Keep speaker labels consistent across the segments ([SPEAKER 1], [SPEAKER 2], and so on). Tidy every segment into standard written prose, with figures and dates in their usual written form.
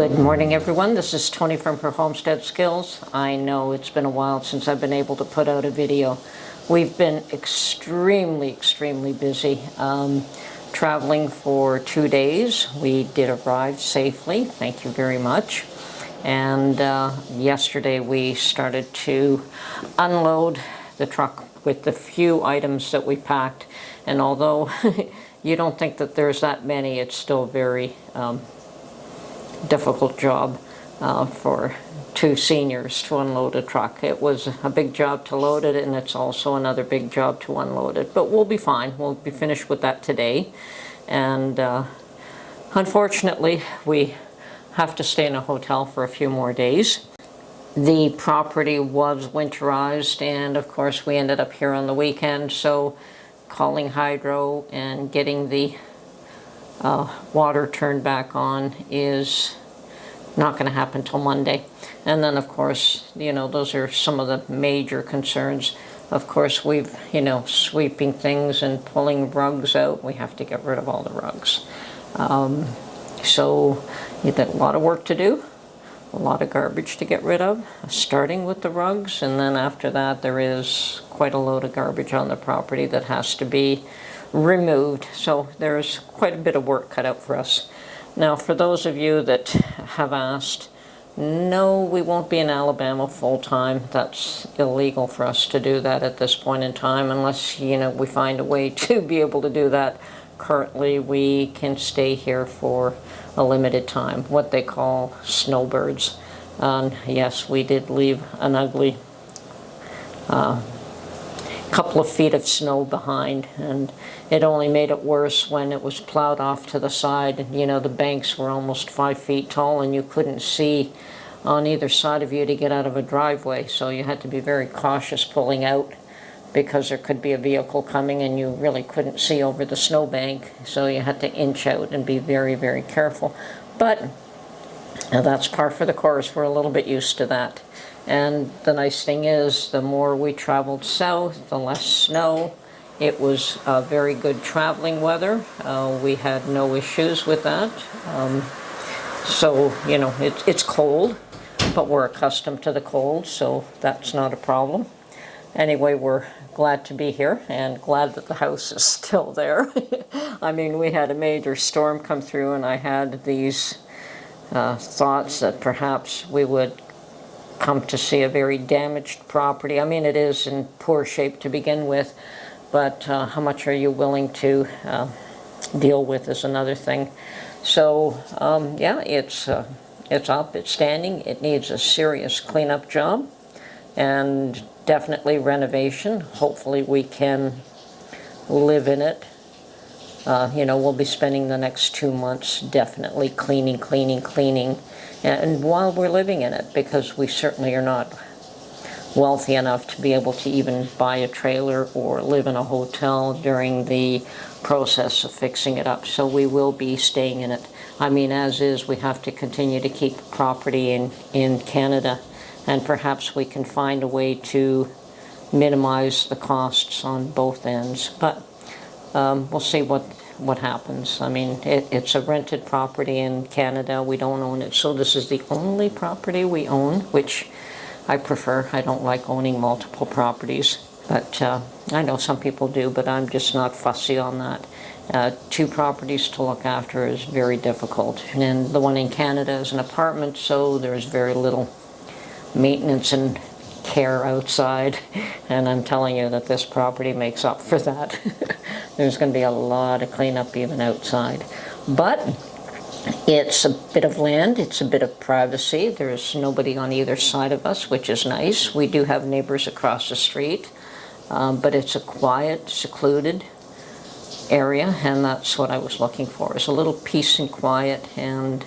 [SPEAKER 1] Good morning, everyone. This is Tony from Her Homestead Skills. I know it's been a while since I've been able to put out a video. We've been extremely busy. Traveling for 2 days. We did arrive safely. Thank you very much. And yesterday we started to unload the truck with the few items that we packed. And although you don't think that there's that many, it's still very difficult job for two seniors to unload a truck. It was a big job to load it, and it's also another big job to unload it. But we'll be fine. We'll be finished with that today. And unfortunately, we have to stay in a hotel for a few more days. The property was winterized, and of course we ended up here on the weekend, so calling hydro and getting the water turned back on is not going to happen till Monday. And then of course, you know, those are some of the major concerns. Of course, we've, you know, sweeping things and pulling rugs out. We have to get rid of all the rugs. So you got a lot of work to do, a lot of garbage to get rid of, starting with the rugs, and then after that there is quite a load of garbage on the property that has to be removed. So there's quite a bit of work cut out for us. Now, for those of you that have asked, no, we won't be in Alabama full-time. That's illegal for us to do that at this point in time, unless, you know, we find a way to be able to do that. Currently, we can stay here for a limited time, what they call snowbirds. Yes, we did leave an ugly couple of feet of snow behind, and it only made it worse when it was plowed off to the side. You know, the banks were almost 5 feet tall, and you couldn't see on either side of you to get out of a driveway, so you had to be very cautious pulling out, because there could be a vehicle coming and you really couldn't see over the snowbank, so you had to inch out and be very careful. But that's par for the course. We're a little bit used to that. And the nice thing is, the more we traveled south, the less snow. It was very good traveling weather. We had no issues with that. So, you know, it's cold, but we're accustomed to the cold, so that's not a problem. Anyway, we're glad to be here and glad that the house is still there. I mean, we had a major storm come through, and I had these thoughts that perhaps we would come to see a very damaged property. I mean, it is in poor shape to begin with, but how much are you willing to deal with is another thing. So yeah, it's up, it's standing. It needs a serious cleanup job and definitely renovation. Hopefully we can live in it. You know, we'll be spending the next 2 months definitely cleaning, and while we're living in it, because we certainly are not wealthy enough to be able to even buy a trailer or live in a hotel during the process of fixing it up. So we will be staying in it. I mean, as is, we have to continue to keep property in Canada, and perhaps we can find a way to minimize the costs on both ends. But we'll see what happens. I mean, it's a rented property in Canada. We don't own it. So this is the only property we own, which I prefer. I don't like owning multiple properties. But I know some people do, but I'm just not fussy on that. 2 properties to look after is very difficult. And the one in Canada is an apartment, so there's very little maintenance and care outside, and I'm telling you that this property makes up for that. There's going to be a lot of cleanup even outside, but it's a bit of land, it's a bit of privacy. There's nobody on either side of us, which is nice. We do have neighbors across the street, but it's a quiet, secluded area, and that's what I was looking for, is a little peace and quiet. And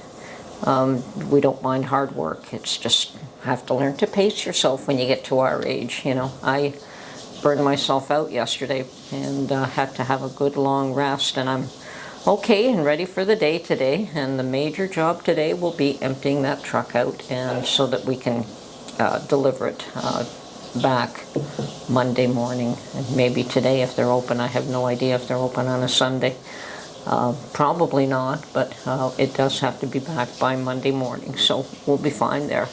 [SPEAKER 1] we don't mind hard work. It's just have to learn to pace yourself when you get to our age. You know, I burned myself out yesterday and had to have a good long rest, and I'm okay and ready for the day today. And the major job today will be emptying that truck out, and so that we can deliver it back Monday morning, and maybe today if they're open. I have no idea if they're open on a Sunday. Probably not, but it does have to be back by Monday morning, so we'll be fine there.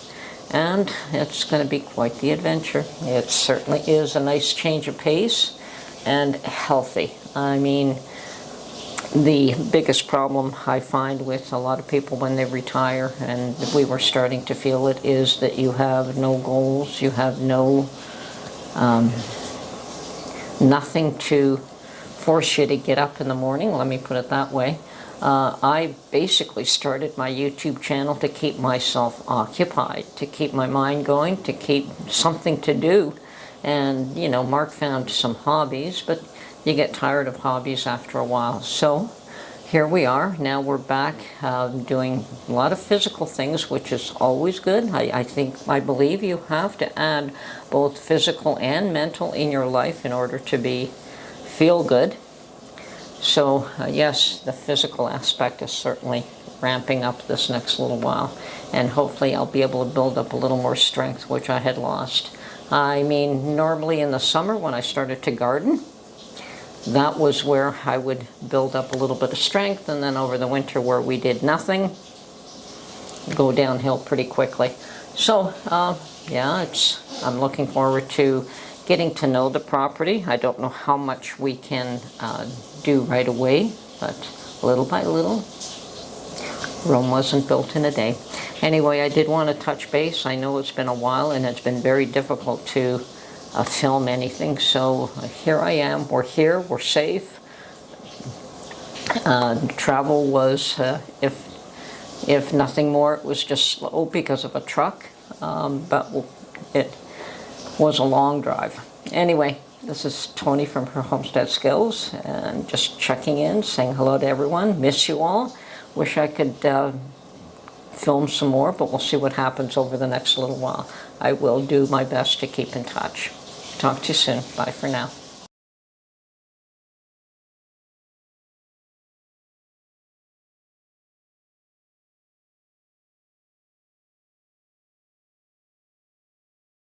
[SPEAKER 1] And it's going to be quite the adventure. It certainly is a nice change of pace and healthy. I mean, the biggest problem I find with a lot of people when they retire, and we were starting to feel it, is that you have no goals, you have no nothing to force you to get up in the morning, let me put it that way. I basically started my YouTube channel to keep myself occupied, to keep my mind going, to keep something to do. And, you know, Mark found some hobbies, but you get tired of hobbies after a while. So here we are. Now we're back doing a lot of physical things, which is always good. I believe you have to add both physical and mental in your life in order to feel good. So yes, the physical aspect is certainly ramping up this next little while, and hopefully I'll be able to build up a little more strength, which I had lost. I mean, normally in the summer when I started to garden, that was where I would build up a little bit of strength, and then over the winter where we did nothing, go downhill pretty quickly. So yeah, I'm looking forward to getting to know the property. I don't know how much we can do right away, but little by little. Rome wasn't built in a day. Anyway, I did want to touch base. I know it's been a while and it's been very difficult to film anything, so here I am. We're here, we're safe. Travel was, if nothing more, it was just slow because of a truck, but it was a long drive. Anyway, this is Tony from her Homestead Skills, and just checking in, saying hello to everyone. Miss you all. Wish I could film some more, but we'll see what happens over the next little while. I will do my best to keep in touch. Talk to you soon. Bye for now.